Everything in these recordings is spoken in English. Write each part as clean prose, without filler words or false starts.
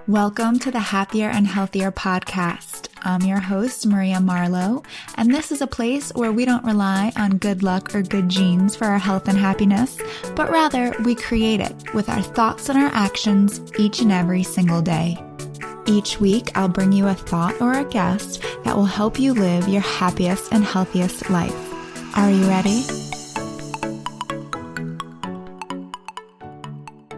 Welcome to the Happier and Healthier podcast. I'm your host, Maria Marlowe, and this is a place where we don't rely on good luck or good genes for our health and happiness, but rather we create it with our thoughts and our actions each and every single day. Each week, I'll bring you a thought or a guest that will help you live your happiest and healthiest life. Are you ready?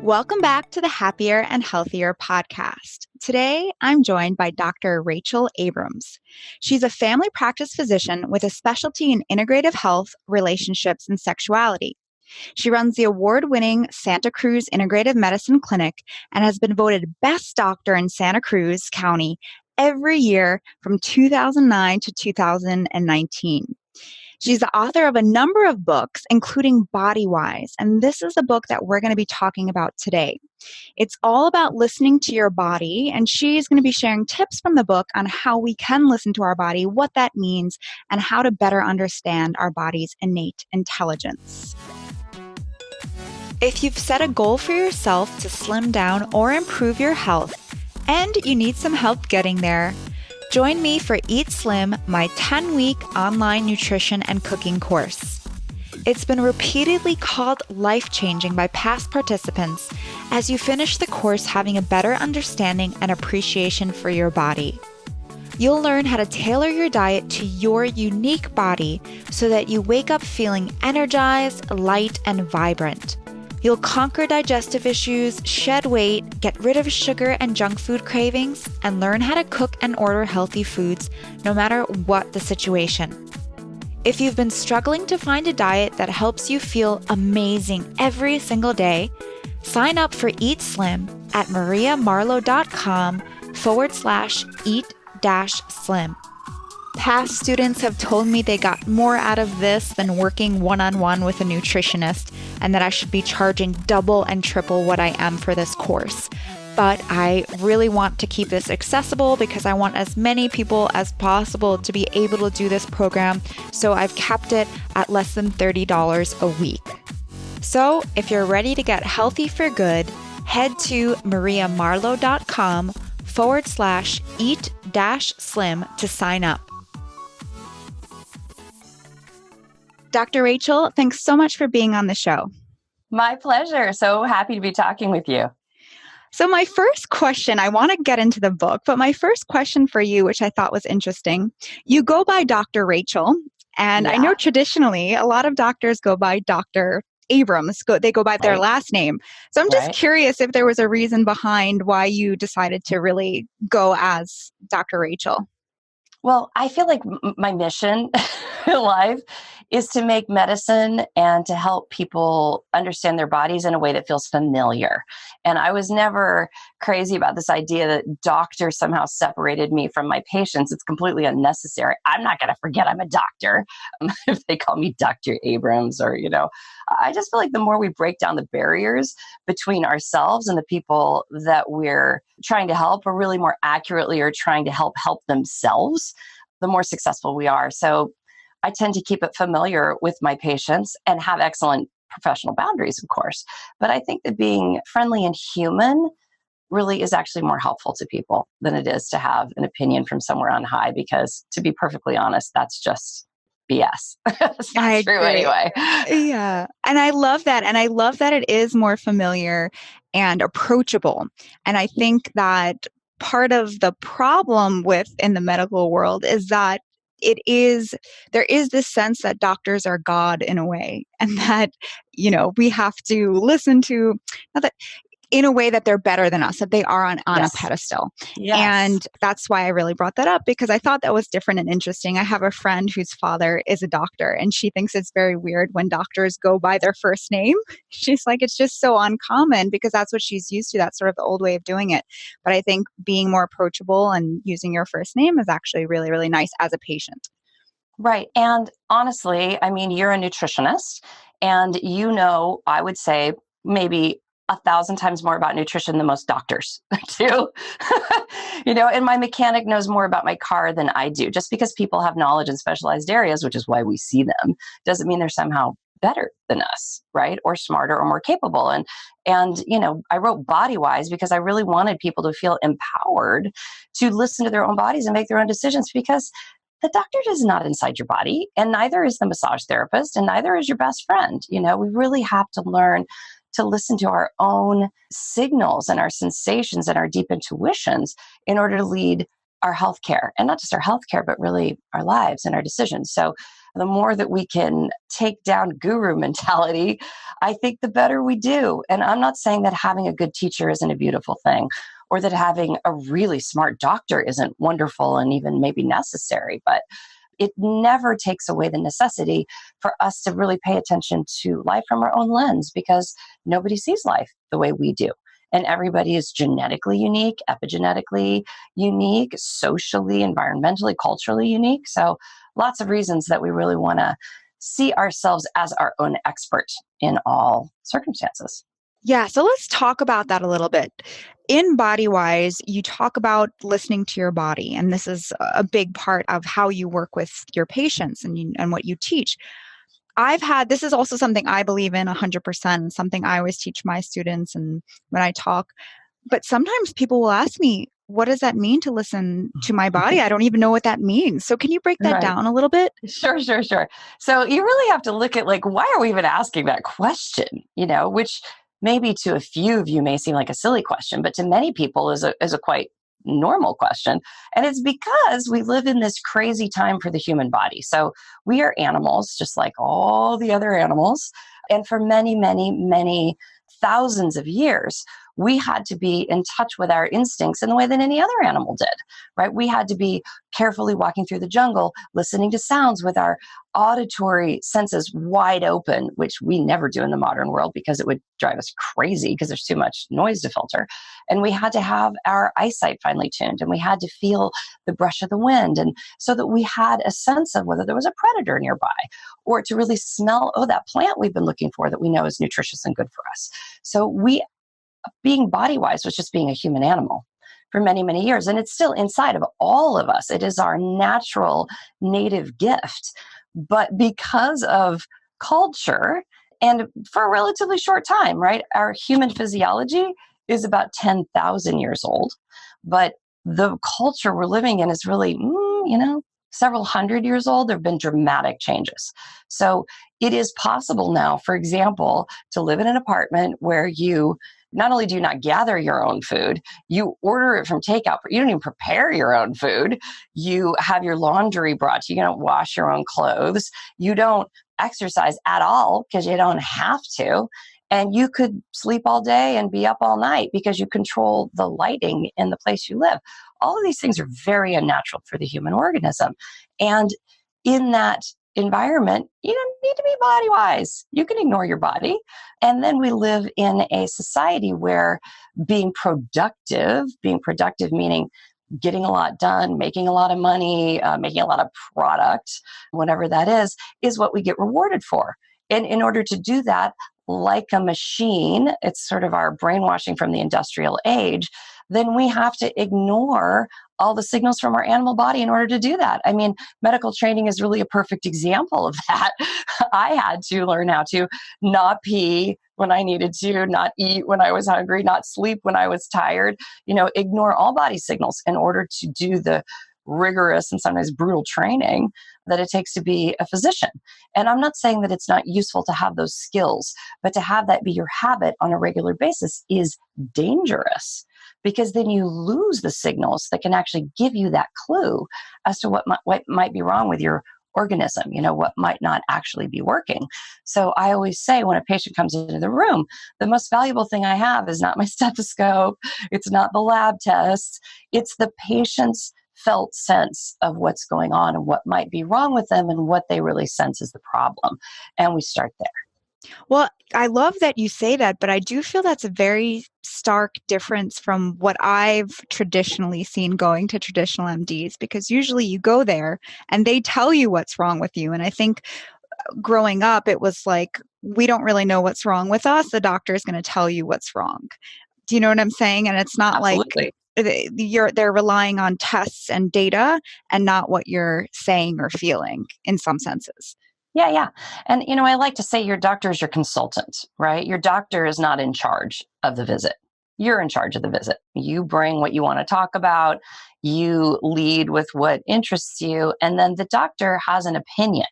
Welcome back to the Happier and Healthier podcast. Today, I'm joined by Dr. Rachel Abrams. She's a family practice physician with a specialty in integrative health, relationships, and sexuality. She runs the award-winning Santa Cruz Integrative Medicine Clinic and has been voted Best Doctor in Santa Cruz County every year from 2009 to 2019. She's the author of a number of books, including Body Wise, and this is the book that we're going to be talking about today. It's all about listening to your body, and she's going to be sharing tips from the book on how we can listen to our body, what that means, and how to better understand our body's innate intelligence. If you've set a goal for yourself to slim down or improve your health, and you need some help getting there, join me for Eat Slim, my 10-week online nutrition and cooking course. It's been repeatedly called life-changing by past participants as you finish the course having a better understanding and appreciation for your body. You'll learn how to tailor your diet to your unique body so that you wake up feeling energized, light, and vibrant. You'll conquer digestive issues, shed weight, get rid of sugar and junk food cravings, and learn how to cook and order healthy foods no matter what the situation. If you've been struggling to find a diet that helps you feel amazing every single day, sign up for Eat Slim at mariamarlowe.com/eat-slim. Past students have told me they got more out of this than working one-on-one with a nutritionist, and that I should be charging double and triple what I am for this course. But I really want to keep this accessible because I want as many people as possible to be able to do this program, so I've kept it at less than $30 a week. So if you're ready to get healthy for good, head to mariamarlowe.com/eat-slim to sign up. Dr. Rachel, thanks so much for being on the show. My pleasure. So happy to be talking with you. So my first question, I want to get into the book, but my first question for you, which I thought was interesting, you go by Dr. Rachel, and I know traditionally a lot of doctors go by Dr. Abrams. They go by their last name. So I'm just curious if there was a reason behind why you decided to really go as Dr. Rachel. Well, I feel like my mission in life is to make medicine and to help people understand their bodies in a way that feels familiar. And I was never crazy about this idea that doctors somehow separated me from my patients. It's completely unnecessary. I'm not going to forget I'm a doctor if they call me Dr. Abrams or, I just feel like the more we break down the barriers between ourselves and the people that we're trying to help, or really more accurately are trying to help themselves, the more successful we are. So I tend to keep it familiar with my patients and have excellent professional boundaries, of course. But I think that being friendly and human really is actually more helpful to people than it is to have an opinion from somewhere on high, because to be perfectly honest, that's just BS. It's not true anyway. Yeah. And I love that. And I love that it is more familiar and approachable. And I think that part of the problem in the medical world is that there is this sense that doctors are God in a way, and that, we have to listen to, not that in a way that they're better than us, that they are on a pedestal. Yes. And that's why I really brought that up, because I thought that was different and interesting. I have a friend whose father is a doctor, and she thinks it's very weird when doctors go by their first name. She's like, it's just so uncommon because that's what she's used to. That's sort of the old way of doing it. But I think being more approachable and using your first name is actually really, really nice as a patient. Right. And honestly, I mean, you're a nutritionist, and I would say maybe 1,000 times more about nutrition than most doctors do. And my mechanic knows more about my car than I do. Just because people have knowledge in specialized areas, which is why we see them, doesn't mean they're somehow better than us, right? Or smarter or more capable. And I wrote Body Wise because I really wanted people to feel empowered to listen to their own bodies and make their own decisions, because the doctor is not inside your body, and neither is the massage therapist, and neither is your best friend. We really have to learn to listen to our own signals and our sensations and our deep intuitions in order to lead our healthcare, and not just our healthcare, but really our lives and our decisions. So the more that we can take down guru mentality, I think the better we do. And I'm not saying that having a good teacher isn't a beautiful thing, or that having a really smart doctor isn't wonderful and even maybe necessary, but it never takes away the necessity for us to really pay attention to life from our own lens, because nobody sees life the way we do. And everybody is genetically unique, epigenetically unique, socially, environmentally, culturally unique. So lots of reasons that we really want to see ourselves as our own expert in all circumstances. Yeah, so let's talk about that a little bit. In Body Wise, you talk about listening to your body, and this is a big part of how you work with your patients and what you teach. This is also something I believe in 100%, something I always teach my students and when I talk. But sometimes people will ask me, what does that mean to listen to my body? I don't even know what that means. So can you break that Right. down a little bit? Sure. So you really have to look at, like, why are we even asking that question? Which maybe to a few of you may seem like a silly question, but to many people is a quite normal question. And it's because we live in this crazy time for the human body. So we are animals, just like all the other animals. And for many, many, many thousands of years, we had to be in touch with our instincts in the way that any other animal did, right? We had to be carefully walking through the jungle, listening to sounds with our auditory senses wide open, which we never do in the modern world because it would drive us crazy because there's too much noise to filter. And we had to have our eyesight finely tuned, and we had to feel the brush of the wind, and so that we had a sense of whether there was a predator nearby, or to really smell, oh, that plant we've been looking for that we know is nutritious and good for us. So being Body Wise was just being a human animal for many, many years. And it's still inside of all of us. It is our natural native gift. But because of culture, and for a relatively short time, right, our human physiology is about 10,000 years old. But the culture we're living in is really, several hundred years old. There have been dramatic changes. So it is possible now, for example, to live in an apartment where you not only do you not gather your own food, you order it from takeout. You don't even prepare your own food. You have your laundry brought to you. You don't wash your own clothes. You don't exercise at all because you don't have to. And you could sleep all day and be up all night because you control the lighting in the place you live. All of these things are very unnatural for the human organism. And in that environment, you don't need to be Body Wise. You can ignore your body. And then we live in a society where being productive meaning getting a lot done, making a lot of money, making a lot of product, whatever that is what we get rewarded for. And in order to do that, like a machine, it's sort of our brainwashing from the industrial age, then we have to ignore all the signals from our animal body in order to do that. I mean, medical training is really a perfect example of that. I had to learn how to not pee when I needed to, not eat when I was hungry, not sleep when I was tired, ignore all body signals in order to do the rigorous and sometimes brutal training that it takes to be a physician. And I'm not saying that it's not useful to have those skills, but to have that be your habit on a regular basis is dangerous, because then you lose the signals that can actually give you that clue as to what might be wrong with your organism, what might not actually be working. So I always say when a patient comes into the room, the most valuable thing I have is not my stethoscope, it's not the lab tests, it's the patient's felt sense of what's going on and what might be wrong with them and what they really sense is the problem. And we start there. Well, I love that you say that, but I do feel that's a very stark difference from what I've traditionally seen going to traditional MDs, because usually you go there and they tell you what's wrong with you. And I think growing up, it was like, we don't really know what's wrong with us. The doctor is going to tell you what's wrong. Do you know what I'm saying? And it's not Absolutely. like they're relying on tests and data and not what you're saying or feeling in some senses. Yeah, yeah. And, I like to say your doctor is your consultant, right? Your doctor is not in charge of the visit. You're in charge of the visit. You bring what you want to talk about. You lead with what interests you. And then the doctor has an opinion,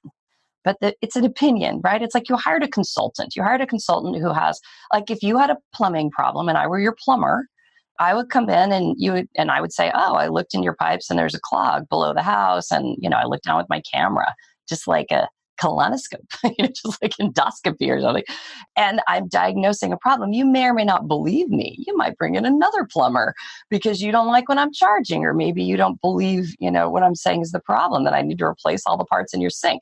but it's an opinion, right? It's like you hired a consultant. You hired a consultant who has, like, if you had a plumbing problem and I were your plumber, I would come in and I would say, oh, I looked in your pipes and there's a clog below the house. And, I looked down with my camera, just like a colonoscope, just like endoscopy or something. And I'm diagnosing a problem. You may or may not believe me. You might bring in another plumber because you don't like what I'm charging, or maybe you don't believe, what I'm saying is the problem, that I need to replace all the parts in your sink.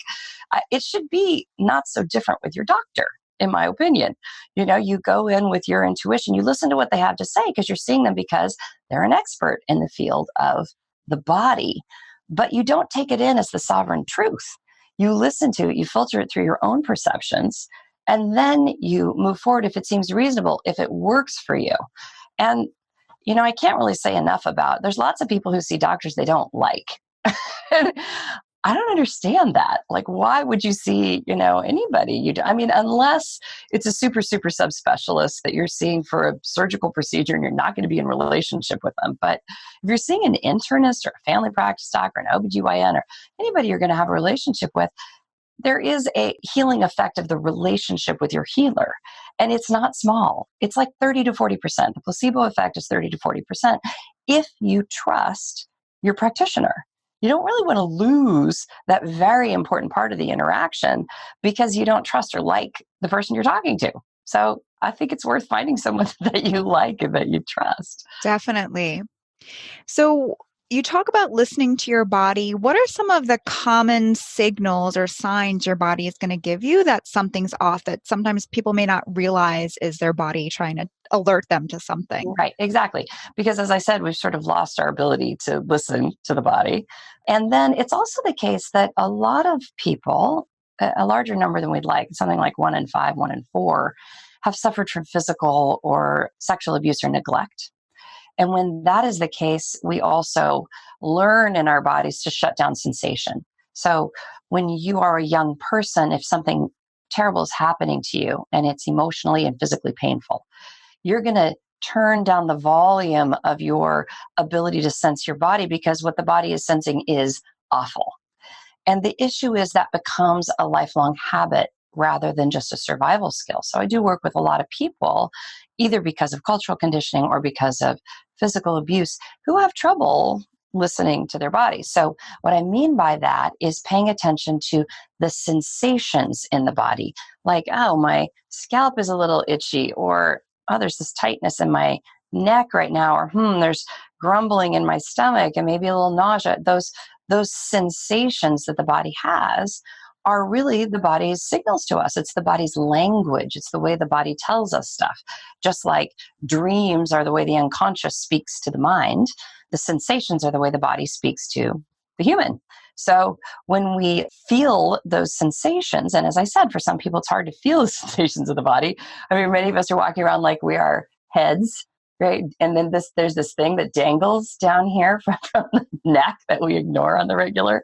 It should be not so different with your doctor, in my opinion. You go in with your intuition, you listen to what they have to say because you're seeing them because they're an expert in the field of the body, but you don't take it in as the sovereign truth. You listen to it, you filter it through your own perceptions, and then you move forward if it seems reasonable, if it works for you. And, I can't really say enough about, there's lots of people who see doctors they don't like. I don't understand that. Like, why would you see, anybody? Unless it's a super, super subspecialist that you're seeing for a surgical procedure and you're not going to be in relationship with them. But if you're seeing an internist or a family practice doc or an OBGYN or anybody you're going to have a relationship with, there is a healing effect of the relationship with your healer. And it's not small. It's like 30 to 40%. The placebo effect is 30 to 40% if you trust your practitioner. You don't really want to lose that very important part of the interaction because you don't trust or like the person you're talking to. So I think it's worth finding someone that you like and that you trust. Definitely. So you talk about listening to your body. What are some of the common signals or signs your body is going to give you that something's off, that sometimes people may not realize is their body trying to alert them to something? Right, exactly. Because as I said, we've sort of lost our ability to listen to the body. And then it's also the case that a lot of people, a larger number than we'd like, something like 1 in 5, 1 in 4, have suffered from physical or sexual abuse or neglect. And when that is the case, we also learn in our bodies to shut down sensation. So when you are a young person, if something terrible is happening to you and it's emotionally and physically painful, you're going to turn down the volume of your ability to sense your body because what the body is sensing is awful. And the issue is that becomes a lifelong habit rather than just a survival skill. So I do work with a lot of people, either because of cultural conditioning or because of physical abuse, who have trouble listening to their bodies. So what I mean by that is paying attention to the sensations in the body, like, oh, my scalp is a little itchy, or oh, there's this tightness in my neck right now, or there's grumbling in my stomach and maybe a little nausea. Those sensations that the body has are really the body's signals to us. It's the body's language. It's the way the body tells us stuff. Just like dreams are the way the unconscious speaks to the mind, the sensations are the way the body speaks to the human. So when we feel those sensations, and as I said, for some people, it's hard to feel the sensations of the body. Many of us are walking around like we are heads, right? And then there's this thing that dangles down here from the neck that we ignore on the regular.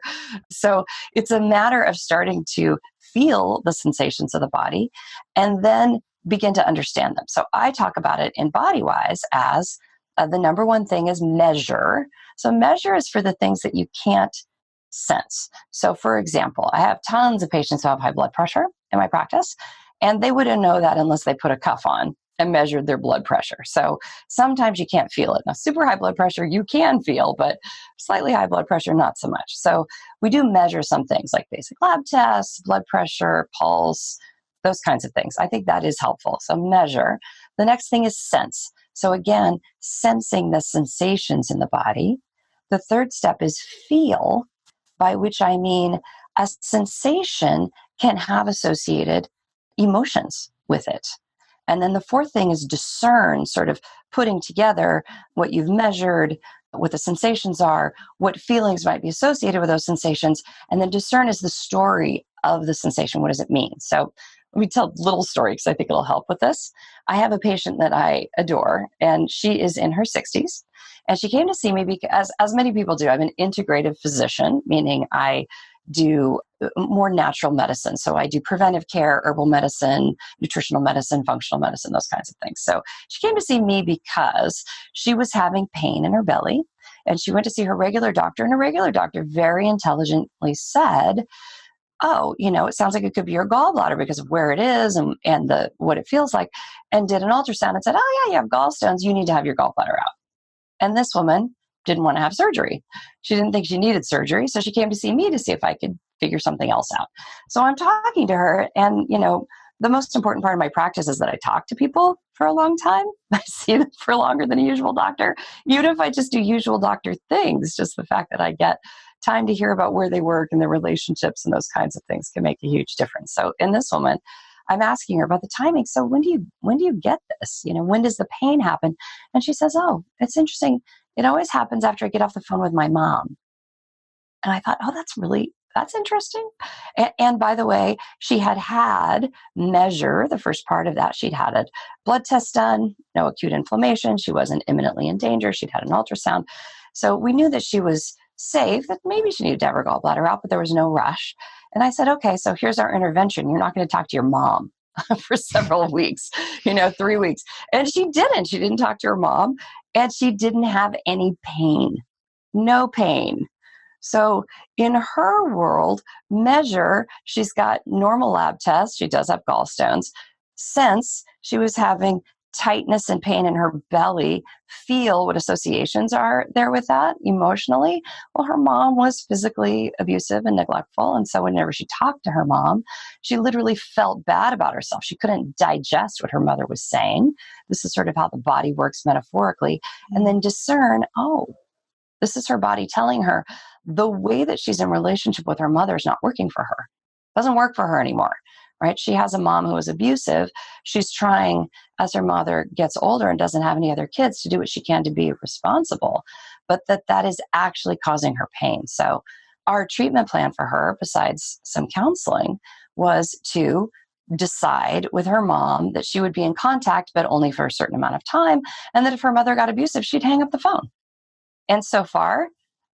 So it's a matter of starting to feel the sensations of the body and then begin to understand them. So I talk about it in BodyWise as the number one thing is measure. So measure is for the things that you can't sense. So for example, I have tons of patients who have high blood pressure in my practice, and they wouldn't know that unless they put a cuff on and measured their blood pressure. So sometimes you can't feel it. Now, super high blood pressure, you can feel, but slightly high blood pressure, not so much. So we do measure some things like basic lab tests, blood pressure, pulse, those kinds of things. I think that is helpful. So measure. The next thing is sense. So again, sensing the sensations in the body. The third step is feel, by which I mean a sensation can have associated emotions with it. And then the fourth thing is discern, sort of putting together what you've measured, what the sensations are, what feelings might be associated with those sensations. And then discern is the story of the sensation. What does it mean? So let me tell a little story because I think it'll help with this. I have a patient that I adore, and she is in her 60s. And she came to see me because, as many people do, I'm an integrative physician, meaning I do more natural medicine. So I do preventive care, herbal medicine, nutritional medicine, functional medicine, those kinds of things. So she came to see me because she was having pain in her belly, and she went to see her regular doctor, and her regular doctor very intelligently said, oh, it sounds like it could be your gallbladder because of where it is and what it feels like, and did an ultrasound and said, oh yeah, you have gallstones. You need to have your gallbladder out. And this woman didn't want to have surgery. She didn't think she needed surgery. So she came to see me to see if I could figure something else out. So I'm talking to her, and, the most important part of my practice is that I talk to people for a long time. I see them for longer than a usual doctor, even if I just do usual doctor things. Just the fact that I get time to hear about where they work and their relationships and those kinds of things can make a huge difference. So in this woman, I'm asking her about the timing. So when do you get this? When does the pain happen? And she says, oh, it's interesting. It always happens after I get off the phone with my mom. And I thought, oh, that's interesting. And by the way, she had measure the first part of that. She'd had a blood test done, no acute inflammation. She wasn't imminently in danger. She'd had an ultrasound. So we knew that she was safe, that maybe she needed to have her gallbladder out, but there was no rush. And I said, okay, so here's our intervention. You're not going to talk to your mom for several weeks, 3 weeks. And she didn't. She didn't talk to her mom, and she didn't have any pain, no pain. So in her world, measure, she's got normal lab tests. She does have gallstones. Since she was having tightness and pain in her belly, feel what associations are there with that emotionally. Well, her mom was physically abusive and neglectful. And so whenever she talked to her mom, she literally felt bad about herself. She couldn't digest what her mother was saying. This is sort of how the body works metaphorically. And then discern, oh, this is her body telling her the way that she's in relationship with her mother is not working for her. Doesn't work for her anymore, right? She has a mom who is abusive. She's trying, as her mother gets older and doesn't have any other kids, to do what she can to be responsible, but that is actually causing her pain. So our treatment plan for her, besides some counseling, was to decide with her mom that she would be in contact, but only for a certain amount of time, and that if her mother got abusive, she'd hang up the phone. And so far,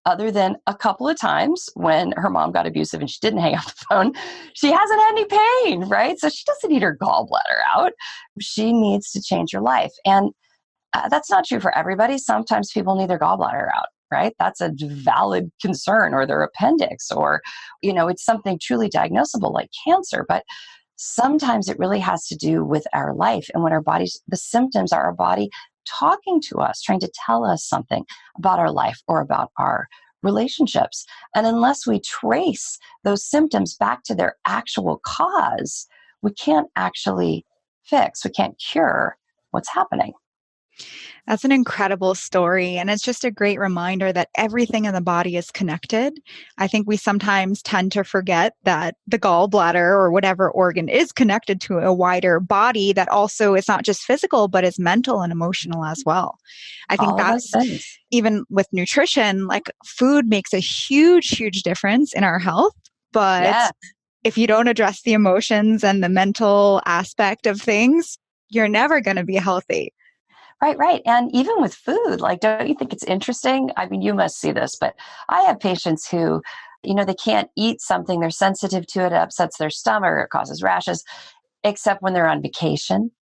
other than a couple of times when her mom got abusive and she didn't hang up the phone, she hasn't had any pain, right? So she doesn't need her gallbladder out. She needs to change her life. And that's not true for everybody. Sometimes people need their gallbladder out, right? That's a valid concern, or their appendix, or, it's something truly diagnosable like cancer. But sometimes it really has to do with our life and when the symptoms are our body talking to us, trying to tell us something about our life or about our relationships. And unless we trace those symptoms back to their actual cause, we can't actually we can't cure what's happening. That's an incredible story. And it's just a great reminder that everything in the body is connected. I think we sometimes tend to forget that the gallbladder or whatever organ is connected to a wider body that also is not just physical, but is mental and emotional as well. I think that's even with nutrition, like food makes a huge, huge difference in our health. But if you don't address the emotions and the mental aspect of things, you're never going to be healthy. Right. And even with food, don't you think it's interesting? I mean, you must see this, but I have patients who, they can't eat something. They're sensitive to it. It upsets their stomach. It causes rashes, except when they're on vacation.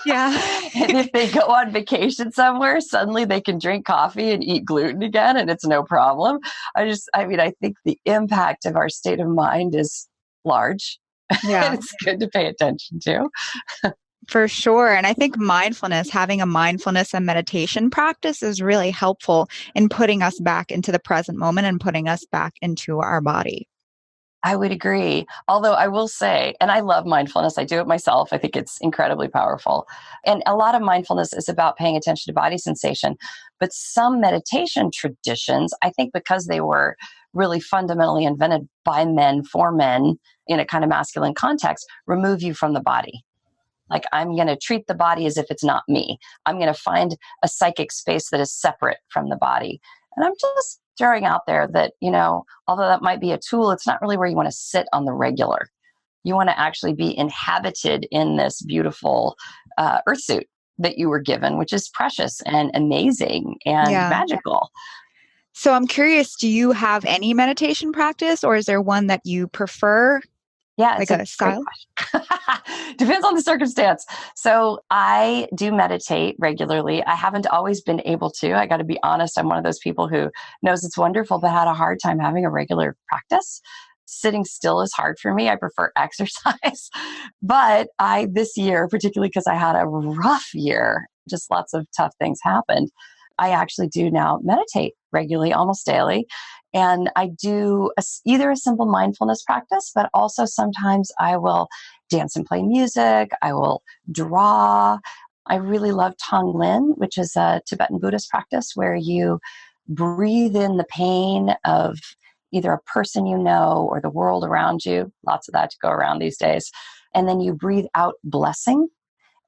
Yeah. And if they go on vacation somewhere, suddenly they can drink coffee and eat gluten again, and it's no problem. I think the impact of our state of mind is large. Yeah. And it's good to pay attention to. For sure. And I think having a mindfulness and meditation practice is really helpful in putting us back into the present moment and putting us back into our body. I would agree. Although I will say, and I love mindfulness, I do it myself. I think it's incredibly powerful. And a lot of mindfulness is about paying attention to body sensation. But some meditation traditions, I think because they were really fundamentally invented by men for men in a kind of masculine context, remove you from the body. Like, I'm going to treat the body as if it's not me. I'm going to find a psychic space that is separate from the body. And I'm just throwing out there that, although that might be a tool, it's not really where you want to sit on the regular. You want to actually be inhabited in this beautiful earth suit that you were given, which is precious and amazing and magical. So I'm curious, do you have any meditation practice or is there one that you prefer, Yeah, like it's a a great style? question. Depends on the circumstance. So I do meditate regularly. I haven't always been able to. I got to be honest. I'm one of those people who knows it's wonderful, but had a hard time having a regular practice. Sitting still is hard for me. I prefer exercise. But this year, particularly because I had a rough year, just lots of tough things happened, I actually do now meditate regularly, almost daily. And I do either a simple mindfulness practice, but also sometimes I will dance and play music. I will draw. I really love Tonglen, which is a Tibetan Buddhist practice where you breathe in the pain of either a person you know or the world around you. Lots of that to go around these days. And then you breathe out blessing.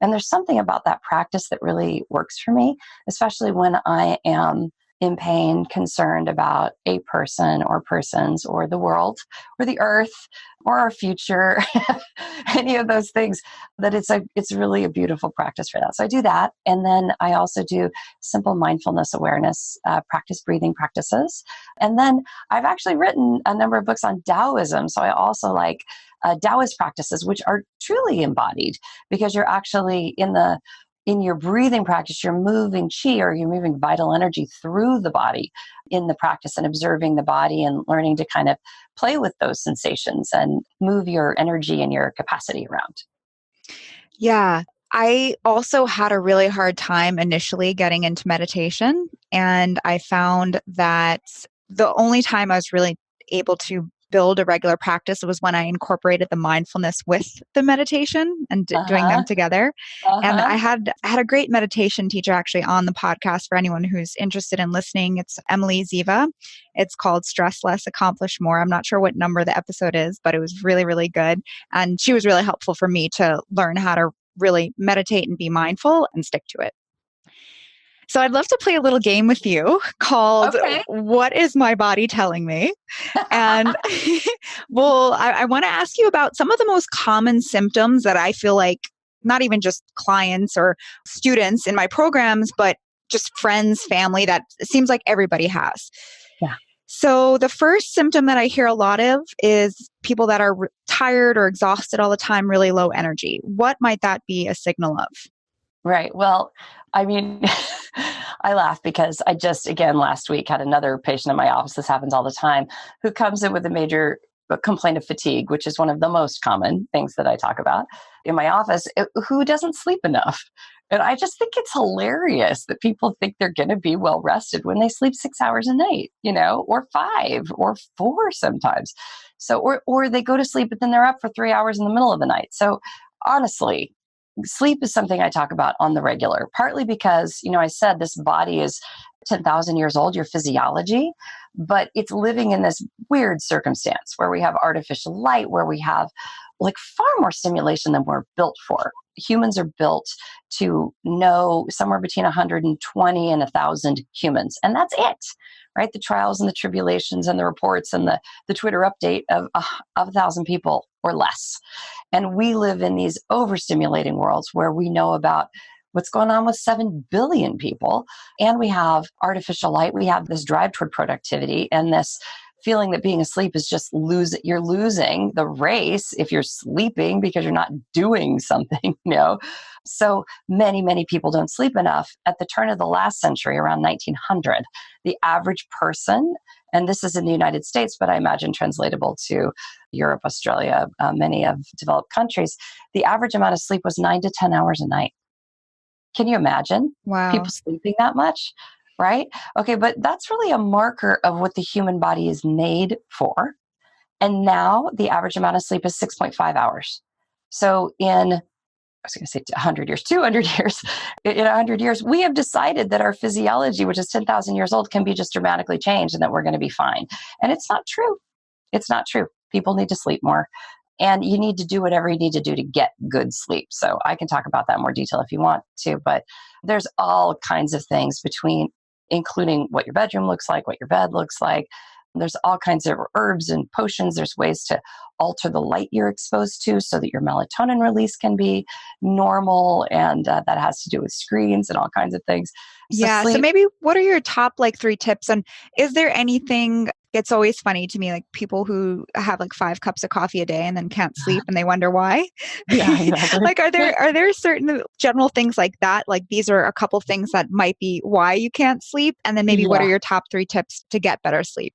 And there's something about that practice that really works for me, especially when I am in pain, concerned about a person or persons or the world or the earth or our future, any of those things, that it's really a beautiful practice for that. So I do that. And then I also do simple mindfulness awareness, practice breathing practices. And then I've actually written a number of books on Taoism. So I also like Taoist practices, which are truly embodied because you're actually in your breathing practice, you're moving chi or you're moving vital energy through the body in the practice and observing the body and learning to kind of play with those sensations and move your energy and your capacity around. Yeah. I also had a really hard time initially getting into meditation. And I found that the only time I was really able to build a regular practice was when I incorporated the mindfulness with the meditation and doing them Uh-huh. together. And Uh-huh. I had a great meditation teacher actually on the podcast for anyone who's interested in listening. It's Emily Ziva. It's called Stress Less, Accomplish More. I'm not sure what number the episode is, but it was really, really good. And she was really helpful for me to learn how to really meditate and be mindful and stick to it. So I'd love to play a little game with you called Okay. What is My Body Telling Me? And well, I want to ask you about some of the most common symptoms that I feel like not even just clients or students in my programs, but just friends, family, that it seems like everybody has. Yeah. So the first symptom that I hear a lot of is people that are tired or exhausted all the time, really low energy. What might that be a signal of? Right. Well, I mean, I laugh because I just, again, last week had another patient in my office, this happens all the time, who comes in with a major complaint of fatigue, which is one of the most common things that I talk about in my office, who doesn't sleep enough. And I just think it's hilarious that people think they're going to be well rested when they sleep 6 hours a night, or 5 or 4 sometimes. So, or they go to sleep, but then they're up for 3 hours in the middle of the night. So honestly, sleep is something I talk about on the regular, partly because, I said this body is 10,000 years old, your physiology, but it's living in this weird circumstance where we have artificial light, where we have like far more stimulation than we're built for. Humans are built to know somewhere between 120 and 1,000 humans, and that's it, right? The trials and the tribulations and the reports and the Twitter update of 1,000 people or less. And we live in these overstimulating worlds where we know about what's going on with 7 billion people. And we have artificial light. We have this drive toward productivity and this feeling that being asleep is just you're losing the race if you're sleeping because you're not doing something. So many people don't sleep enough. At the turn of the last century, around 1900, the average person, and this is in the United States, but I imagine translatable to Europe, Australia, many of developed countries, the average amount of sleep was 9 to 10 hours a night. Can you imagine Wow. people sleeping that much? Right? Okay, but that's really a marker of what the human body is made for. And now the average amount of sleep is 6.5 hours. So I was going to say 100 years, 200 years, in 100 years, we have decided that our physiology, which is 10,000 years old, can be just dramatically changed and that we're going to be fine. And it's not true. It's not true. People need to sleep more. And you need to do whatever you need to do to get good sleep. So I can talk about that in more detail if you want to, but there's all kinds of things including what your bedroom looks like, what your bed looks like, There's all kinds of herbs and potions. There's ways to alter the light you're exposed to so that your melatonin release can be normal. And that has to do with screens and all kinds of things. So Yeah. So sleep, maybe what are your top like 3 tips? And is there anything, it's always funny to me, like people who have like 5 cups of coffee a day and then can't sleep and they wonder why. yeah, exactly. Like, are there certain general things like that? Like these are a couple things that might be why you can't sleep. And then maybe what are Yeah. your top 3 tips to get better sleep?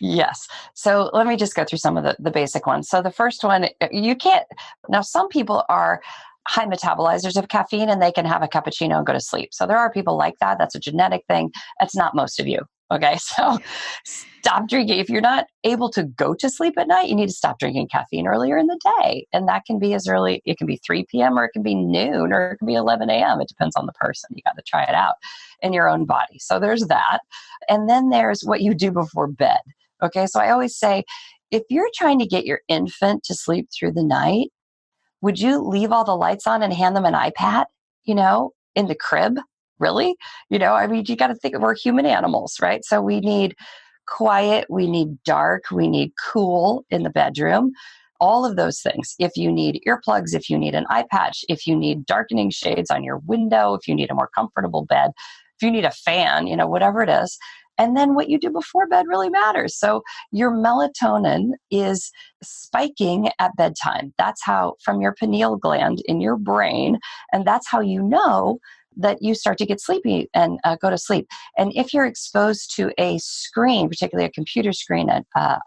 Yes. So let me just go through some of the basic ones. So the first one, you can't, now some people are high metabolizers of caffeine and they can have a cappuccino and go to sleep. So there are people like that. That's a genetic thing. That's not most of you. Okay. So stop drinking. If you're not able to go to sleep at night, you need to stop drinking caffeine earlier in the day. And that can be as early, it can be 3 p.m. or it can be noon or it can be 11 a.m. It depends on the person. You got to try it out in your own body. So there's that. And then there's what you do before bed. Okay, so I always say, if you're trying to get your infant to sleep through the night, would you leave all the lights on and hand them an iPad, in the crib? Really? I mean, you got to think we're human animals, right? So we need quiet, we need dark, we need cool in the bedroom. All of those things. If you need earplugs, if you need an eye patch, if you need darkening shades on your window, if you need a more comfortable bed, if you need a fan, whatever it is. And then what you do before bed really matters. So your melatonin is spiking at bedtime. That's how, from your pineal gland in your brain, and that's how you know that you start to get sleepy and go to sleep. And if you're exposed to a screen, particularly a computer screen, a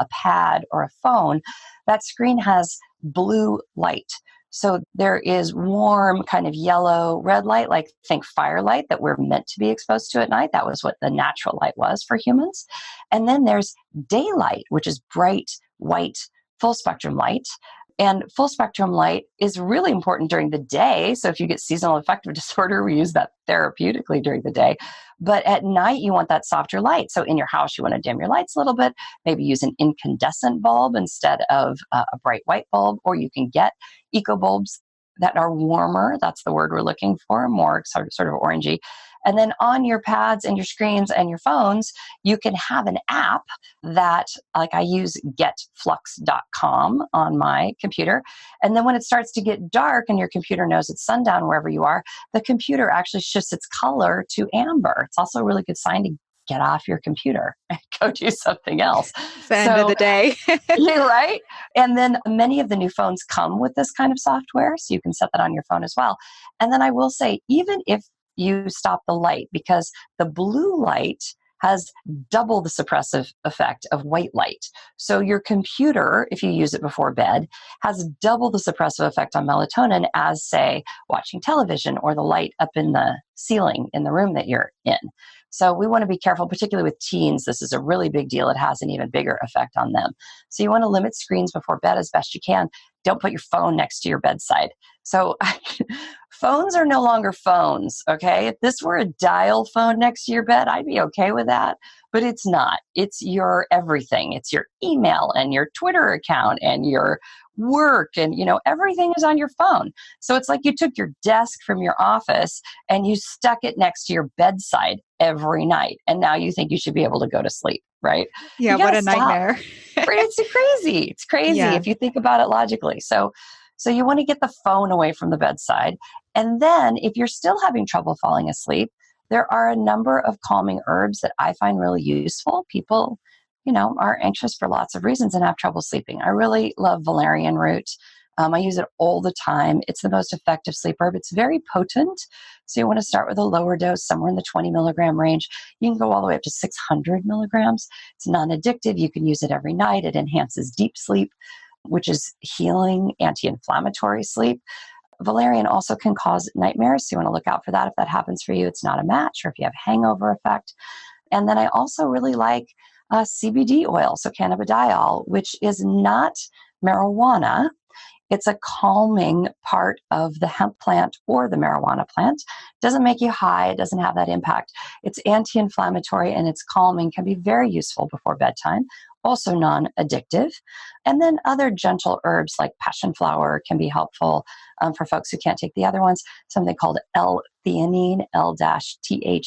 pad, or a phone, that screen has blue light. So there is warm kind of yellow, red light, like think firelight that we're meant to be exposed to at night. That was what the natural light was for humans. And then there's daylight, which is bright, white, full spectrum light. And full spectrum light is really important during the day. So if you get seasonal affective disorder, we use that therapeutically during the day. But at night, you want that softer light. So in your house, you want to dim your lights a little bit, maybe use an incandescent bulb instead of a bright white bulb, or you can get eco bulbs that are warmer. That's the word we're looking for, more sort of orangey. And then on your pads and your screens and your phones, you can have an app that, like I use getflux.com on my computer. And then when it starts to get dark and your computer knows it's sundown wherever you are, the computer actually shifts its color to amber. It's also a really good sign to get off your computer and go do something else. It's the end of the day. You're right. And then many of the new phones come with this kind of software, so you can set that on your phone as well. And then I will say, even if you stop the light, because the blue light has double the suppressive effect of white light. So your computer, if you use it before bed, has double the suppressive effect on melatonin as, say, watching television or the light up in the ceiling in the room that you're in. So we want to be careful, particularly with teens. This is a really big deal. It has an even bigger effect on them. So you want to limit screens before bed as best you can. Don't put your phone next to your bedside. So phones are no longer phones, okay? If this were a dial phone next to your bed, I'd be okay with that, but it's not. It's your everything. It's your email and your Twitter account and your work and, everything is on your phone. So it's like you took your desk from your office and you stuck it next to your bedside every night. And now you think you should be able to go to sleep, right? Yeah, what a nightmare. It's crazy. It's crazy if you think about it logically. So you want to get the phone away from the bedside. And then if you're still having trouble falling asleep, there are a number of calming herbs that I find really useful. People, are anxious for lots of reasons and have trouble sleeping. I really love valerian root. I use it all the time. It's the most effective sleep herb. It's very potent. So you want to start with a lower dose, somewhere in the 20 milligram range. You can go all the way up to 600 milligrams. It's non-addictive. You can use it every night. It enhances deep sleep, which is healing, anti-inflammatory sleep. Valerian also can cause nightmares, so you want to look out for that if that happens for you. It's not a match, or if you have hangover effect. And then I also really like CBD oil, so cannabidiol, which is not marijuana. It's a calming part of the hemp plant or the marijuana plant. Doesn't make you high. It doesn't have that impact. It's anti-inflammatory and it's calming, can be very useful before bedtime. Also non-addictive. And then other gentle herbs like passion flower can be helpful for folks who can't take the other ones. Something called L-theanine, L-theanine.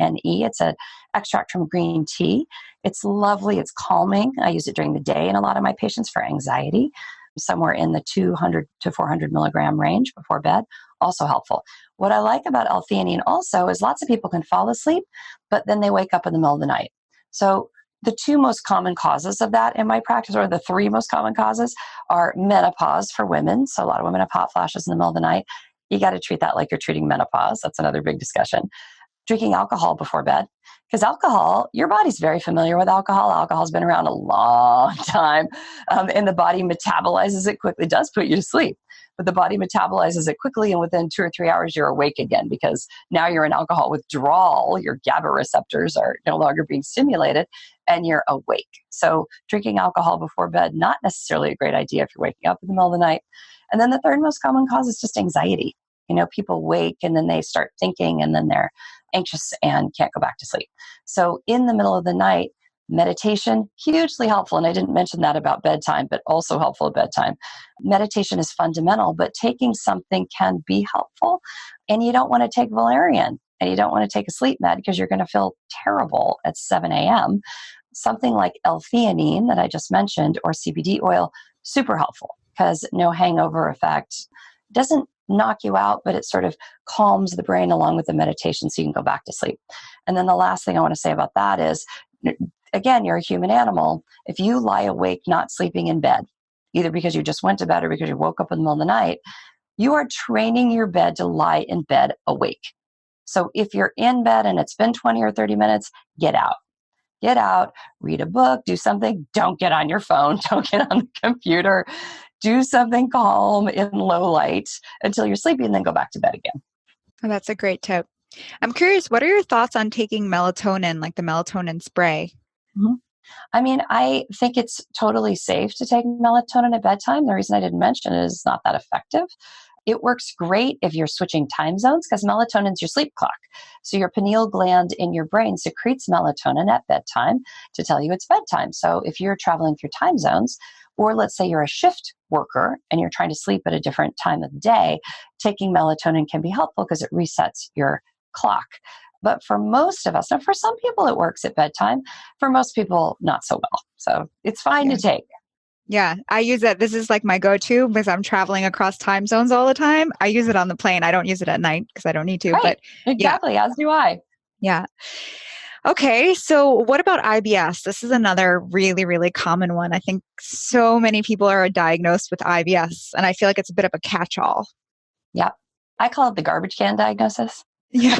It's an extract from green tea. It's lovely. It's calming. I use it during the day in a lot of my patients for anxiety, somewhere in the 200 to 400 milligram range before bed. Also helpful. What I like about L-theanine also is lots of people can fall asleep, but then they wake up in the middle of the night. So the two most common causes of that in my practice, or the three most common causes, are menopause for women. So a lot of women have hot flashes in the middle of the night. You got to treat that like you're treating menopause. That's another big discussion. Drinking alcohol before bed. Because alcohol, your body's very familiar with alcohol. Alcohol's been around a long time, and the body metabolizes it quickly. It does put you to sleep, but the body metabolizes it quickly, and within 2 or 3 hours, you're awake again because now you're in alcohol withdrawal. Your GABA receptors are no longer being stimulated, and you're awake. So drinking alcohol before bed, not necessarily a great idea if you're waking up in the middle of the night. And then the third most common cause is just anxiety. People wake and then they start thinking and then they're anxious and can't go back to sleep. So in the middle of the night, meditation, hugely helpful. And I didn't mention that about bedtime, but also helpful at bedtime. Meditation is fundamental, but taking something can be helpful. And you don't want to take valerian and you don't want to take a sleep med because you're going to feel terrible at 7 a.m. Something like L-theanine that I just mentioned or CBD oil, super helpful because no hangover effect. Doesn't knock you out, but it sort of calms the brain along with the meditation so you can go back to sleep. And then the last thing I want to say about that is, again, you're a human animal. If you lie awake not sleeping in bed, either because you just went to bed or because you woke up in the middle of the night, you are training your bed to lie in bed awake. So if you're in bed and it's been 20 or 30 minutes, get out. Get out, read a book, do something. Don't get on your phone. Don't get on the computer. Do something calm in low light until you're sleepy and then go back to bed again. Oh, that's a great tip. I'm curious, what are your thoughts on taking melatonin, like the melatonin spray? Mm-hmm. I think it's totally safe to take melatonin at bedtime. The reason I didn't mention it is it's not that effective. It works great if you're switching time zones because melatonin's your sleep clock. So your pineal gland in your brain secretes melatonin at bedtime to tell you it's bedtime. So if you're traveling through time zones, or let's say you're a shift worker and you're trying to sleep at a different time of the day, taking melatonin can be helpful because it resets your clock. But for most of us, now for some people it works at bedtime, for most people not so well. So it's fine to take. Yeah, I use it. This is like my go-to because I'm traveling across time zones all the time. I use it on the plane. I don't use it at night because I don't need to. Right. But exactly, as do I. Yeah. Okay, so what about IBS? This is another really, really common one. I think so many people are diagnosed with IBS, and I feel like it's a bit of a catch-all. Yep. I call it the garbage can diagnosis. Yeah.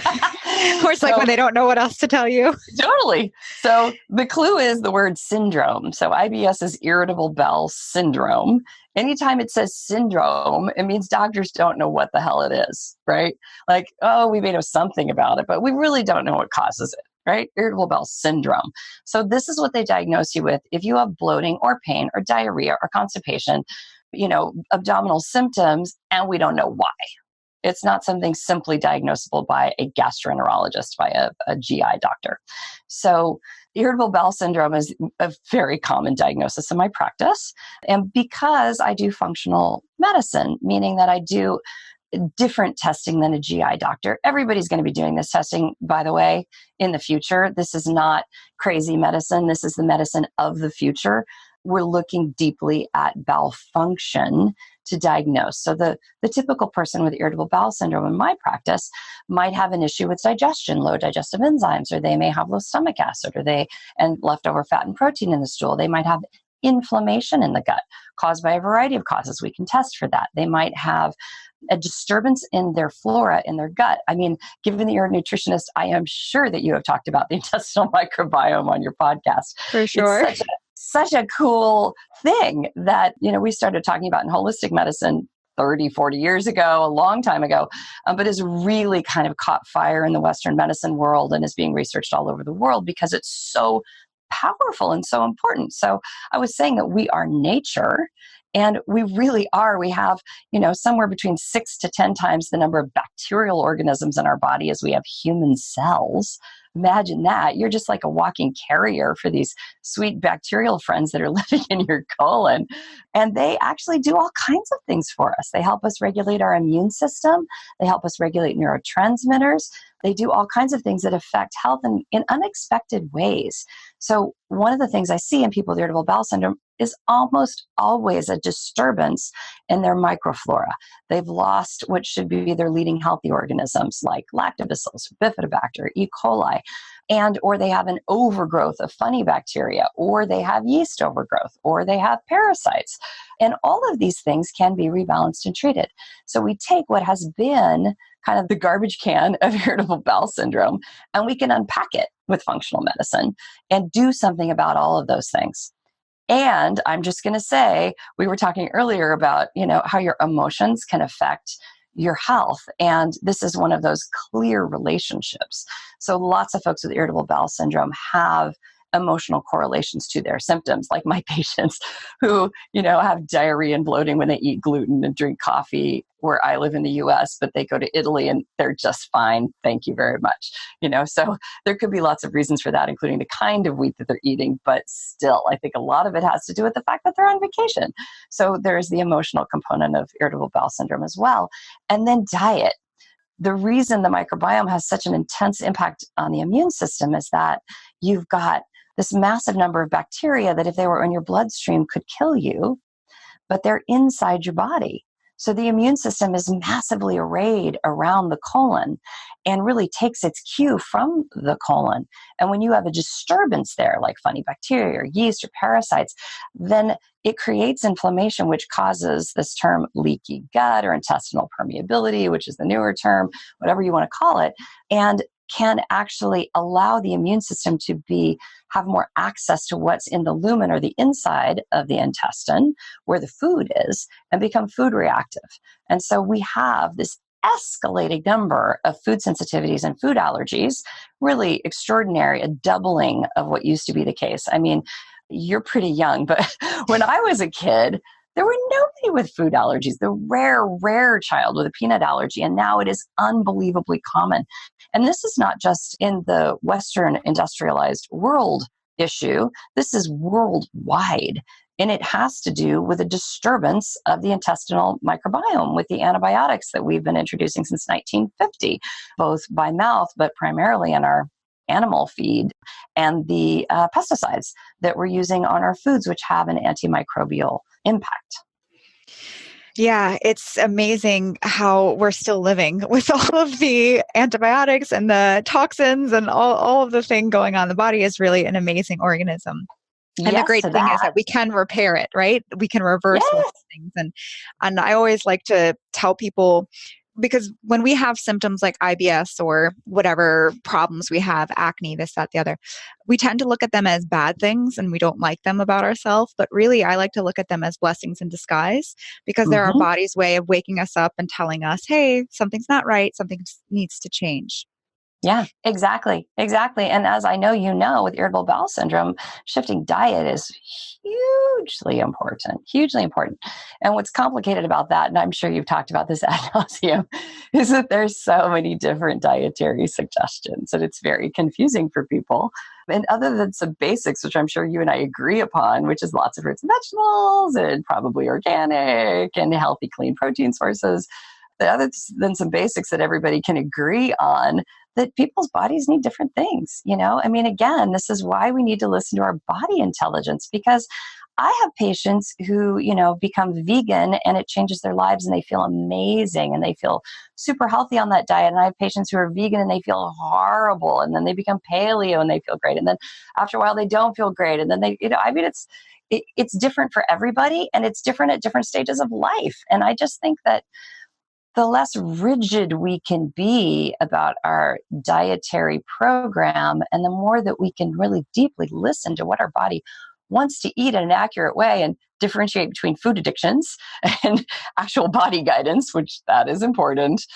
Or it's like when they don't know what else to tell you. Totally. So the clue is the word syndrome. So IBS is irritable bowel syndrome. Anytime it says syndrome, it means doctors don't know what the hell it is, right? Like, oh, we may know something about it, but we really don't know what causes it, right? Irritable bowel syndrome. So this is what they diagnose you with if you have bloating or pain or diarrhea or constipation, abdominal symptoms, and we don't know why. It's not something simply diagnosable by a gastroenterologist, by a GI doctor. So irritable bowel syndrome is a very common diagnosis in my practice. And because I do functional medicine, meaning that I do different testing than a GI doctor, everybody's going to be doing this testing, by the way, in the future. This is not crazy medicine. This is the medicine of the future. We're looking deeply at bowel function to diagnose. So the typical person with irritable bowel syndrome in my practice might have an issue with digestion, low digestive enzymes, or they may have low stomach acid, and leftover fat and protein in the stool. They might have inflammation in the gut caused by a variety of causes. We can test for that. They might have a disturbance in their flora, in their gut. I mean, given that you're a nutritionist, I am sure that you have talked about the intestinal microbiome on your podcast. For sure. It's such a cool thing that, we started talking about in holistic medicine 30, 40 years ago, a long time ago, but has really kind of caught fire in the Western medicine world and is being researched all over the world because it's so powerful and so important. So I was saying that we are nature, And we really are. We have, somewhere between 6 to 10 times the number of bacterial organisms in our body as we have human cells. Imagine that. You're just like a walking carrier for these sweet bacterial friends that are living in your colon. And they actually do all kinds of things for us. They help us regulate our immune system. They help us regulate neurotransmitters. They do all kinds of things that affect health in unexpected ways. So one of the things I see in people with irritable bowel syndrome is almost always a disturbance in their microflora. They've lost what should be their leading healthy organisms like lactobacillus, bifidobacter, E. coli, or they have an overgrowth of funny bacteria, or they have yeast overgrowth, or they have parasites. And all of these things can be rebalanced and treated. So we take what has been kind of the garbage can of irritable bowel syndrome, and we can unpack it with functional medicine and do something about all of those things. And I'm just going to say, we were talking earlier about, how your emotions can affect your health. And this is one of those clear relationships. So lots of folks with irritable bowel syndrome have emotional correlations to their symptoms, like my patients who, have diarrhea and bloating when they eat gluten and drink coffee where I live in the US, but they go to Italy and they're just fine. Thank you very much. So there could be lots of reasons for that, including the kind of wheat that they're eating. But still, I think a lot of it has to do with the fact that they're on vacation. So there's the emotional component of irritable bowel syndrome as well. And then diet. The reason the microbiome has such an intense impact on the immune system is that you've got this massive number of bacteria that if they were in your bloodstream could kill you, but they're inside your body. So the immune system is massively arrayed around the colon and really takes its cue from the colon. And when you have a disturbance there, like funny bacteria or yeast or parasites, then it creates inflammation, which causes this term leaky gut or intestinal permeability, which is the newer term, whatever you want to call it, and can actually allow the immune system to have more access to what's in the lumen or the inside of the intestine where the food is and become food reactive. And so we have this escalating number of food sensitivities and food allergies, really extraordinary, a doubling of what used to be the case. I mean, you're pretty young, but when I was a kid, there were nobody with food allergies, the rare child with a peanut allergy. And now it is unbelievably common. And this is not just in the Western industrialized world issue. This is worldwide. And it has to do with a disturbance of the intestinal microbiome with the antibiotics that we've been introducing since 1950, both by mouth, but primarily in our animal feed, and the pesticides that we're using on our foods, which have an antimicrobial impact. Yeah, it's amazing how we're still living with all of the antibiotics and the toxins and all of the thing going on. The body is really an amazing organism. And the great thing is that we can repair it, right? We can reverse those things. And I always like to tell people, because when we have symptoms like IBS or whatever problems we have, acne, this, that, the other, we tend to look at them as bad things and we don't like them about ourselves. But really, I like to look at them as blessings in disguise, because they're our body's way of waking us up and telling us, hey, something's not right, something needs to change. Yeah, exactly. And as I know, with irritable bowel syndrome, shifting diet is hugely important. And what's complicated about that, and I'm sure you've talked about this ad nauseum, is that there's so many different dietary suggestions and it's very confusing for people. And other than some basics, which I'm sure you and I agree upon, which is lots of fruits and vegetables and probably organic and healthy, clean protein sources, other than some basics that everybody can agree on, that people's bodies need different things. I mean, again, this is why we need to listen to our body intelligence, because I have patients who, become vegan and it changes their lives and they feel amazing and they feel super healthy on that diet. And I have patients who are vegan and they feel horrible, and then they become paleo and they feel great. And then after a while they don't feel great. And then they, it's different for everybody, and it's different at different stages of life. And I just think that the less rigid we can be about our dietary program, and the more that we can really deeply listen to what our body wants to eat in an accurate way and differentiate between food addictions and actual body guidance, which that is important,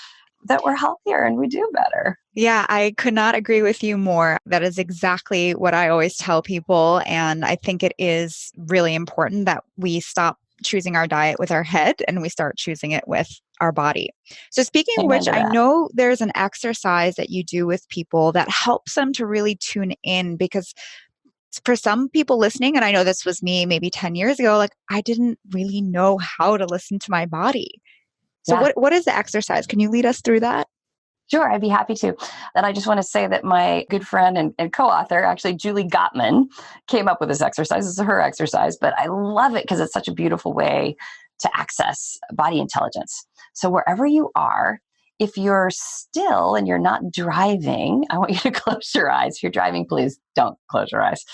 that we're healthier and we do better. Yeah, I could not agree with you more. That is exactly what I always tell people. And I think it is really important that we stop choosing our diet with our head and we start choosing it with our body. So speaking of Amen which, to I that. know there's an exercise that you do with people that helps them to really tune in, because for some people listening, and I know this was me maybe 10 years ago, like I didn't really know how to listen to my body. So Yeah. what is the exercise? Can you lead us through that? Sure, I'd be happy to. And I just want to say that my good friend and co-author, actually Julie Gottman, came up with this exercise. This is her exercise, but I love it because it's such a beautiful way to access body intelligence. So wherever you are, if you're still and you're not driving, I want you to close your eyes. If you're driving, please don't close your eyes.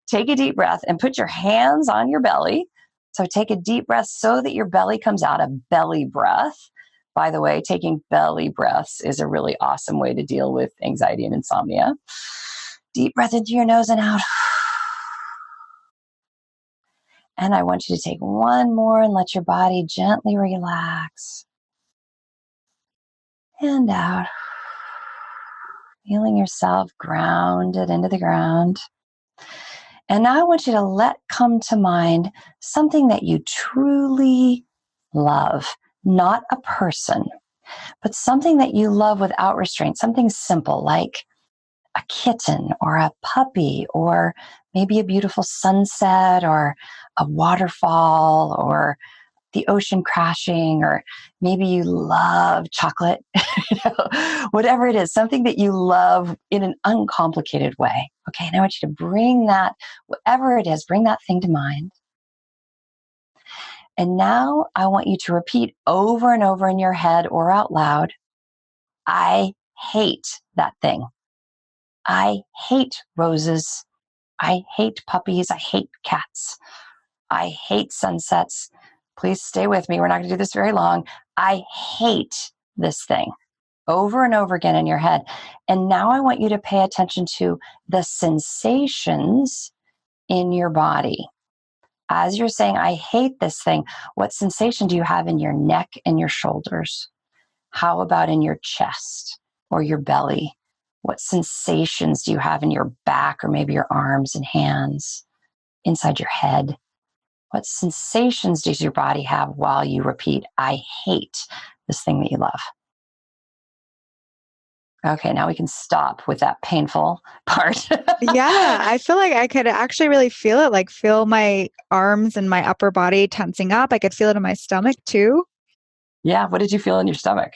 Take a deep breath and put your hands on your belly. So take a deep breath so that your belly comes out, a belly breath. By the way, taking belly breaths is a really awesome way to deal with anxiety and insomnia. Deep breath into your nose and out. And I want you to take one more and let your body gently relax. And out. Feeling yourself grounded into the ground. And now I want you to let come to mind something that you truly love, not a person, but something that you love without restraint, something simple like a kitten or a puppy or maybe a beautiful sunset or a waterfall or the ocean crashing, or maybe you love chocolate, whatever it is, something that you love in an uncomplicated way. Okay, and I want you to bring that, whatever it is, bring that thing to mind. And now I want you to repeat over and over in your head or out loud, I hate that thing. I hate roses. I hate puppies. I hate cats. I hate sunsets. Please stay with me. We're not going to do this very long. I hate this thing over and over again in your head. And now I want you to pay attention to the sensations in your body. As you're saying, I hate this thing, what sensation do you have in your neck and your shoulders? How about in your chest or your belly? What sensations do you have in your back or maybe your arms and hands, inside your head? What sensations does your body have while you repeat, I hate this thing that you love? Okay, now we can stop with that painful part. Yeah, I feel like I could actually really feel it, like feel my arms and my upper body tensing up. I could feel it in my stomach too. Yeah, what did you feel in your stomach?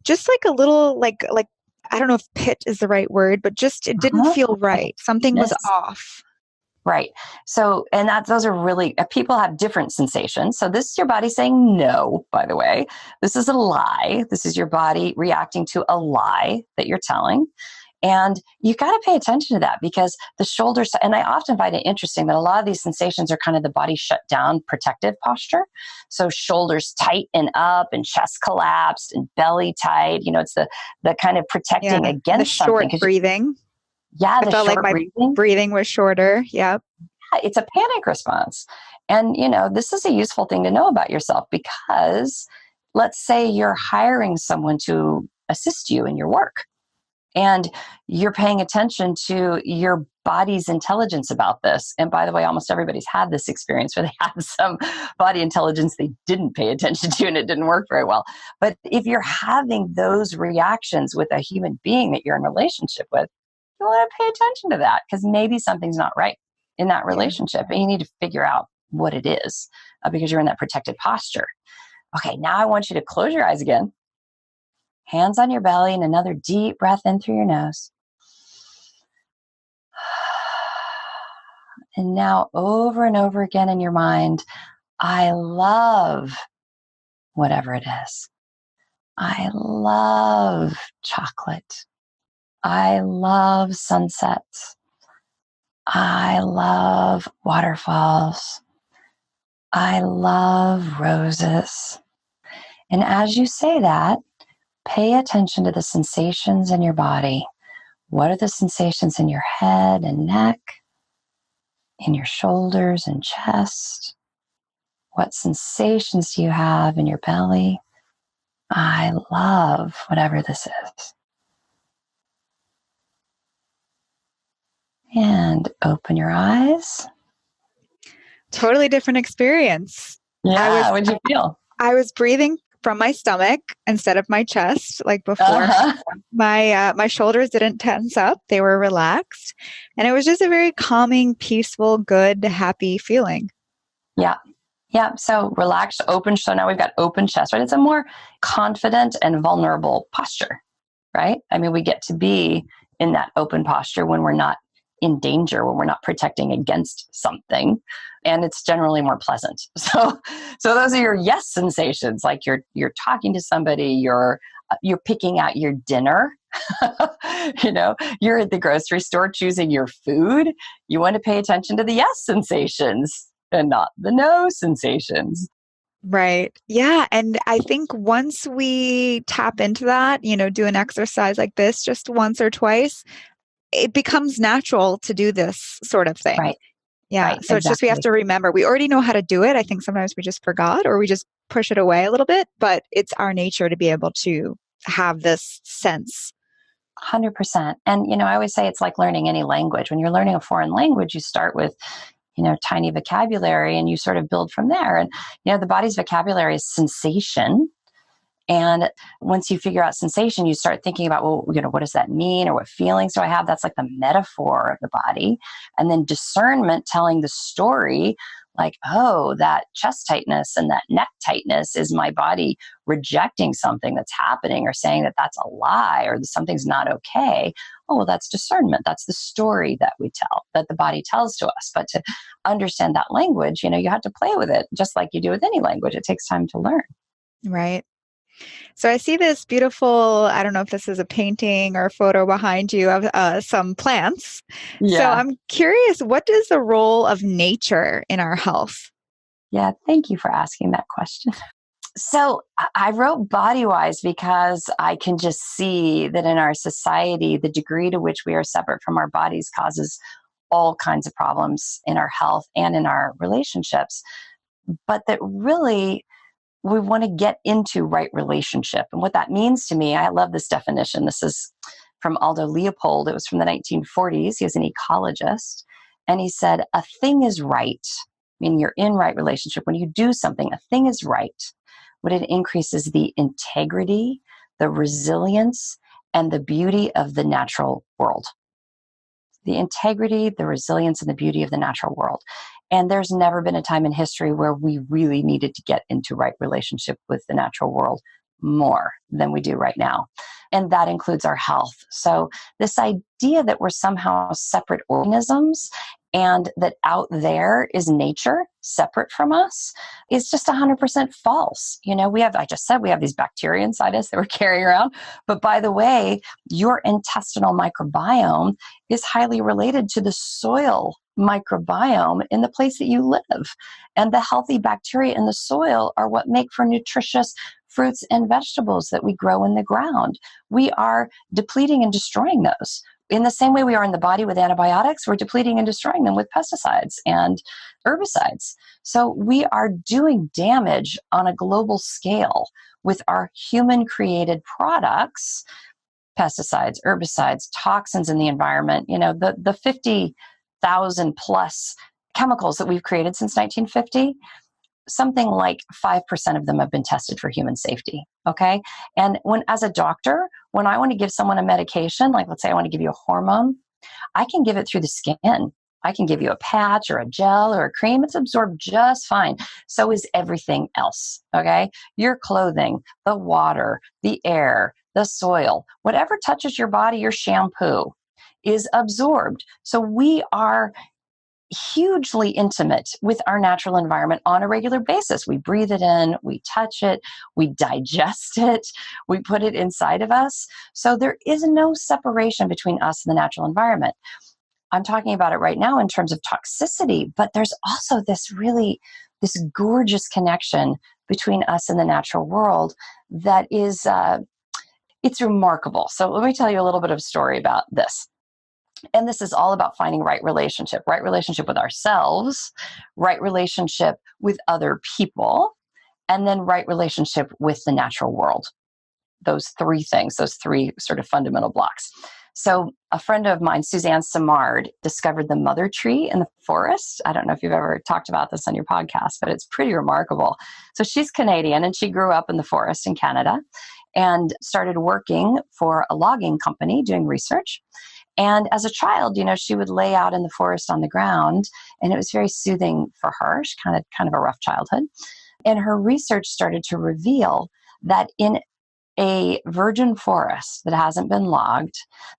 Just like a little like I don't know if pit is the right word, but just it didn't Uh-huh. feel Like a right. Something was tightness. off. Right. So, and those are really, people have different sensations. So this is your body saying no, by the way. This is a lie. This is your body reacting to a lie that you're telling. And you've got to pay attention to that, because the shoulders, and I often find it interesting that a lot of these sensations are kind of the body shut down protective posture. So shoulders tight and up and chest collapsed and belly tight. It's the kind of protecting Yeah, the against something. short breathing. Yeah, I the felt like short my breathing. breathing was shorter. Yep. It's a panic response. And, this is a useful thing to know about yourself, because let's say you're hiring someone to assist you in your work and you're paying attention to your body's intelligence about this. And by the way, almost everybody's had this experience where they had some body intelligence they didn't pay attention to and it didn't work very well. But if you're having those reactions with a human being that you're in relationship with, you want to pay attention to that, because maybe something's not right in that Yeah. relationship and you need to figure out what it is, because you're in that protected posture. Okay, now I want you to close your eyes again, hands on your belly, and another deep breath in through your nose. And now over and over again in your mind, I love whatever it is. I love chocolate. I love sunsets. I love waterfalls. I love roses. And as you say that, pay attention to the sensations in your body. What are the sensations in your head and neck, in your shoulders and chest? What sensations do you have in your belly? I love whatever this is. And open your eyes. Totally different experience. I was Yeah. What'd you feel? I was breathing from my stomach instead of my chest, like before. Uh-huh. My shoulders didn't tense up; they were relaxed, and it was just a very calming, peaceful, good, happy feeling. Yeah. Yeah. So relaxed, open. So now we've got open chest, right? It's a more confident and vulnerable posture, right? I mean, we get to be in that open posture when we're not in danger, when we're not protecting against something, and it's generally more pleasant. So those are your yes sensations. Like you're talking to somebody, you're picking out your dinner. You're at the grocery store choosing your food. You want to pay attention to the yes sensations and not the no sensations. Right. Yeah. And I think once we tap into that, do an exercise like this just once or twice, it becomes natural to do this sort of thing. Right. Yeah. Right. So it's just we have Exactly. to remember we already know how to do it. I think sometimes we just forgot or we just push it away a little bit, but it's our nature to be able to have this sense. 100%. And, I always say it's like learning any language. When you're learning a foreign language, you start with, tiny vocabulary and you sort of build from there. And, the body's vocabulary is sensation. And once you figure out sensation, you start thinking about, well, what does that mean? Or what feelings do I have? That's like the metaphor of the body. And then discernment telling the story, like, oh, that chest tightness and that neck tightness is my body rejecting something that's happening or saying that that's a lie or that something's not okay. Oh, well, that's discernment. That's the story that we tell, that the body tells to us. But to understand that language, you have to play with it just like you do with any language. It takes time to learn. Right. So I see this beautiful, I don't know if this is a painting or a photo behind you of some plants. So Yeah. I'm curious, what is the role of nature in our health? Yeah, thank you for asking that question. So I wrote body wise because I can just see that in our society, the degree to which we are separate from our bodies causes all kinds of problems in our health and in our relationships. But that really, we want to get into right relationship. And what that means to me, I love this definition. This is from Aldo Leopold. It was from the 1940s. He was an ecologist. And he said, a thing is right. Meaning you're in right relationship. When you do something, a thing is right when it increases the integrity, the resilience, and the beauty of the natural world. The integrity, the resilience, and the beauty of the natural world. And there's never been a time in history where we really needed to get into right relationship with the natural world more than we do right now. And that includes our health. So this idea that we're somehow separate organisms and that out there is nature separate from us is just 100% false. I just said we have these bacteria inside us that we're carrying around. But by the way, your intestinal microbiome is highly related to the soil microbiome in the place that you live. And the healthy bacteria in the soil are what make for nutritious fruits and vegetables that we grow in the ground. We are depleting and destroying those. In the same way we are in the body with antibiotics, we're depleting and destroying them with pesticides and herbicides. So we are doing damage on a global scale with our human-created products, pesticides, herbicides, toxins in the environment, the 50,000 plus chemicals that we've created since 1950, something like 5% of them have been tested for human safety. Okay. And as a doctor, when I want to give someone a medication, like let's say I want to give you a hormone, I can give it through the skin. I can give you a patch or a gel or a cream. It's absorbed just fine. So is everything else. Okay. Your clothing, the water, the air, the soil, whatever touches your body, your shampoo is absorbed. So we are hugely intimate with our natural environment on a regular basis. We breathe it in, we touch it, we digest it, we put it inside of us. So there is no separation between us and the natural environment. I'm talking about it right now in terms of toxicity, but there's also this gorgeous connection between us and the natural world that is, it's remarkable. So let me tell you a little bit of a story about this. And this is all about finding right relationship with ourselves, right relationship with other people, and then right relationship with the natural world. Those three things, those three sort of fundamental blocks. So a friend of mine, Suzanne Simard, discovered the mother tree in the forest. I don't know if you've ever talked about this on your podcast, but it's pretty remarkable. So she's Canadian and she grew up in the forest in Canada and started working for a logging company doing research. And as a child, she would lay out in the forest on the ground, and it was very soothing for her. She kind of a rough childhood. And her research started to reveal that in a virgin forest that hasn't been logged,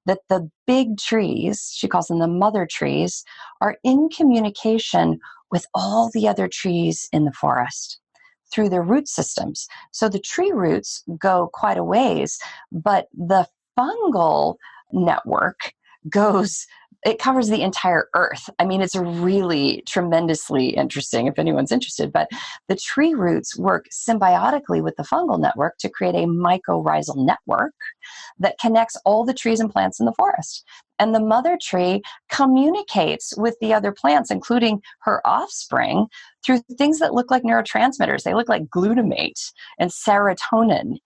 that the big trees, she calls them the mother trees, are in communication with all the other trees in the forest through their root systems. So the tree roots go quite a ways, but the fungal network it covers the entire earth. I mean, it's really tremendously interesting if anyone's interested, but the tree roots work symbiotically with the fungal network to create a mycorrhizal network that connects all the trees and plants in the forest. And the mother tree communicates with the other plants, including her offspring, through things that look like neurotransmitters. They look like glutamate and serotonin.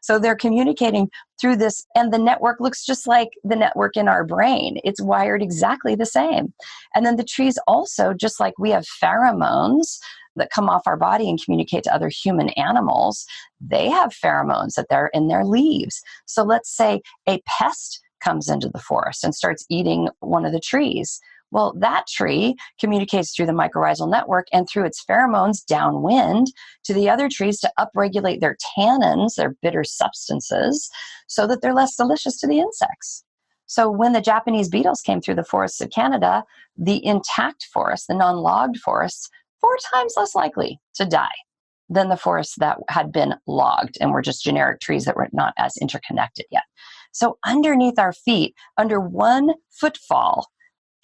So they're communicating through this, and the network looks just like the network in our brain. It's wired exactly the same. And then the trees also, just like we have pheromones that come off our body and communicate to other human animals, they have pheromones that they're in their leaves. So let's say a pest comes into the forest and starts eating one of the trees. Well, that tree communicates through the mycorrhizal network and through its pheromones downwind to the other trees to upregulate their tannins, their bitter substances, so that they're less delicious to the insects. So when the Japanese beetles came through the forests of Canada, the intact forests, the non-logged forests, 4 times less likely to die than the forests that had been logged and were just generic trees that were not as interconnected yet. So underneath our feet, under 1 footfall,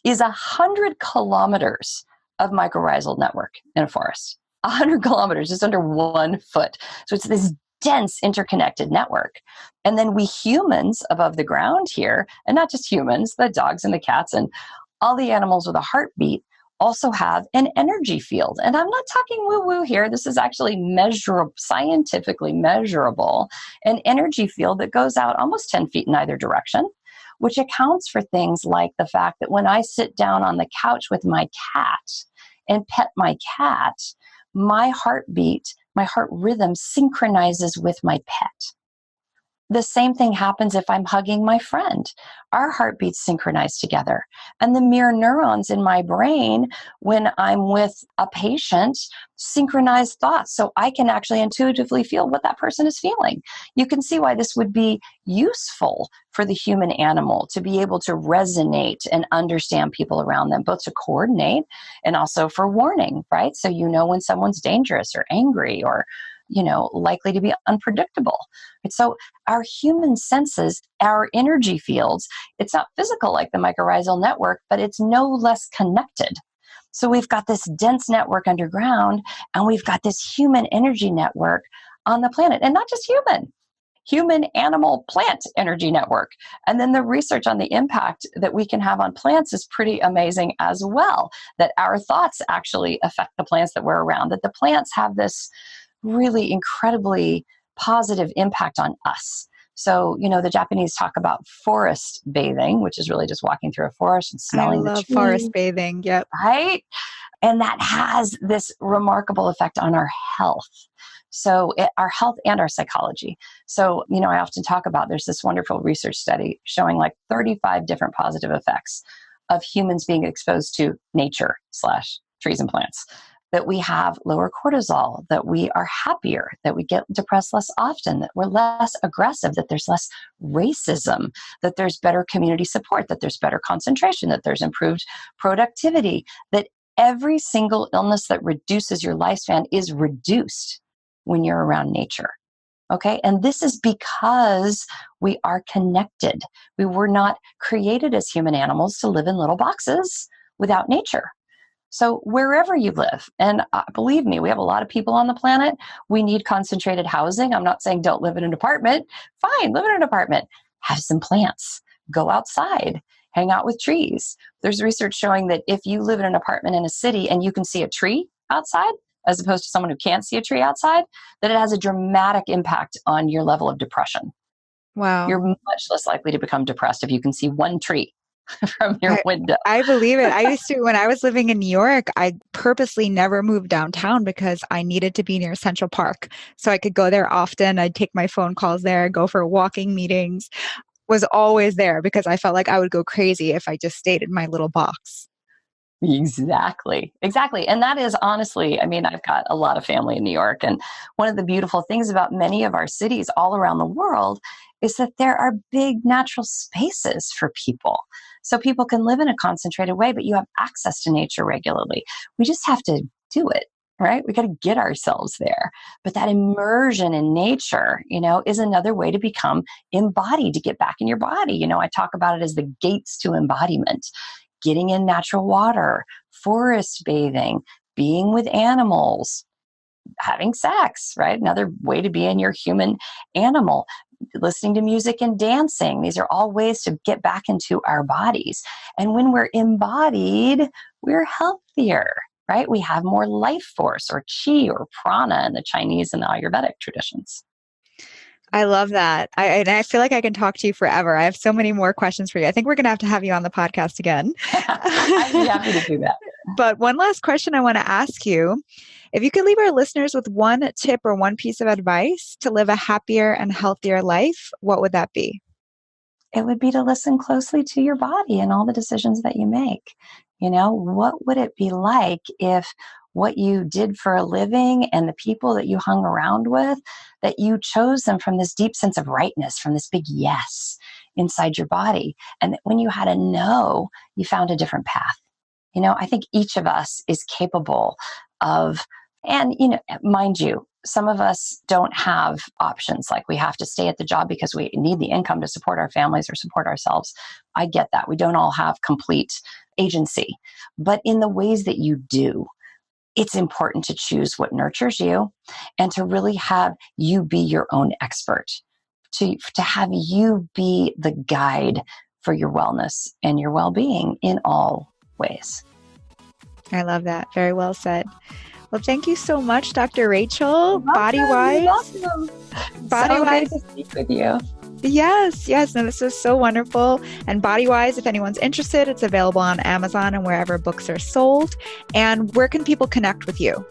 is 100 kilometers of mycorrhizal network in a forest. 100 kilometers, just under 1 foot. So it's this dense interconnected network. And then we humans above the ground here, and not just humans, the dogs and the cats and all the animals with a heartbeat, also have an energy field. And I'm not talking woo-woo here. This is actually measurable, scientifically measurable, an energy field that goes out almost 10 feet in either direction, which accounts for things like the fact that when I sit down on the couch with my cat and pet my cat, my heartbeat, my heart rhythm synchronizes with my pet. The same thing happens if I'm hugging my friend. Our heartbeats synchronize together. And the mirror neurons in my brain, when I'm with a patient, synchronize thoughts. So I can actually intuitively feel what that person is feeling. You can see why this would be useful for the human animal to be able to resonate and understand people around them, both to coordinate and also for warning, right? So you know when someone's dangerous or angry or likely to be unpredictable. And so our human senses, our energy fields, it's not physical like the mycorrhizal network, but it's no less connected. So we've got this dense network underground, and we've got this human energy network on the planet. And not just human, animal, plant energy network. And then the research on the impact that we can have on plants is pretty amazing as well, that our thoughts actually affect the plants that we're around, that the plants have this really incredibly positive impact on us. So, the Japanese talk about forest bathing, which is really just walking through a forest and smelling the trees. I love forest bathing. Yep. Right? And that has this remarkable effect on our health. So our health and our psychology. So, I often talk about, there's this wonderful research study showing like 35 different positive effects of humans being exposed to nature / trees and plants. That we have lower cortisol, that we are happier, that we get depressed less often, that we're less aggressive, that there's less racism, that there's better community support, that there's better concentration, that there's improved productivity, that every single illness that reduces your lifespan is reduced when you're around nature. Okay? And this is because we are connected. We were not created as human animals to live in little boxes without nature. So wherever you live, and believe me, we have a lot of people on the planet. We need concentrated housing. I'm not saying don't live in an apartment. Fine, live in an apartment. Have some plants. Go outside. Hang out with trees. There's research showing that if you live in an apartment in a city and you can see a tree outside, as opposed to someone who can't see a tree outside, that it has a dramatic impact on your level of depression. Wow. You're much less likely to become depressed if you can see one tree from your window. I believe it. I used to, when I was living in New York, I purposely never moved downtown because I needed to be near Central Park. So I could go there often. I'd take my phone calls there, go for walking meetings, was always there because I felt like I would go crazy if I just stayed in my little box. Exactly. Exactly. And that is honestly, I mean, I've got a lot of family in New York. And one of the beautiful things about many of our cities all around the world is that there are big natural spaces for people. So people can live in a concentrated way, but you have access to nature regularly. We just have to do it, right? We got to get ourselves there. But that immersion in nature, is another way to become embodied, to get back in your body. I talk about it as the gates to embodiment. Getting in natural water, forest bathing, being with animals, having sex, right? Another way to be in your human animal, listening to music and dancing. These are all ways to get back into our bodies. And when we're embodied, we're healthier, right? We have more life force or chi or prana in the Chinese and the Ayurvedic traditions. I love that. I feel like I can talk to you forever. I have so many more questions for you. I think we're going to have you on the podcast again. I'd be happy to do that. But one last question I want to ask you. If you could leave our listeners with one tip or one piece of advice to live a happier and healthier life, what would that be? It would be to listen closely to your body and all the decisions that you make. What would it be like if what you did for a living and the people that you hung around with, that you chose them from this deep sense of rightness, from this big yes inside your body. And that when you had a no, you found a different path. I think each of us is capable of, and, mind you, some of us don't have options. Like we have to stay at the job because we need the income to support our families or support ourselves. I get that. We don't all have complete agency. But in the ways that you do, it's important to choose what nurtures you and to really have you be your own expert, to have you be the guide for your wellness and your well-being in all ways. I love that. Very well said. Well, thank you so much, Dr. Rachel. Body-wise. Body-wise. So great to speak with you. Yes. No, this is so wonderful. And Body-wise, if anyone's interested, it's available on Amazon and wherever books are sold. And where can people connect with you?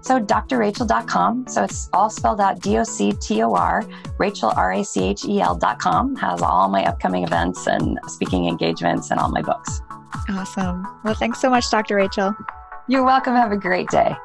So drrachel.com. So it's all spelled out DOCTOR, Rachel, RACHEL.com has all my upcoming events and speaking engagements and all my books. Awesome. Well, thanks so much, Dr. Rachel. You're welcome. Have a great day.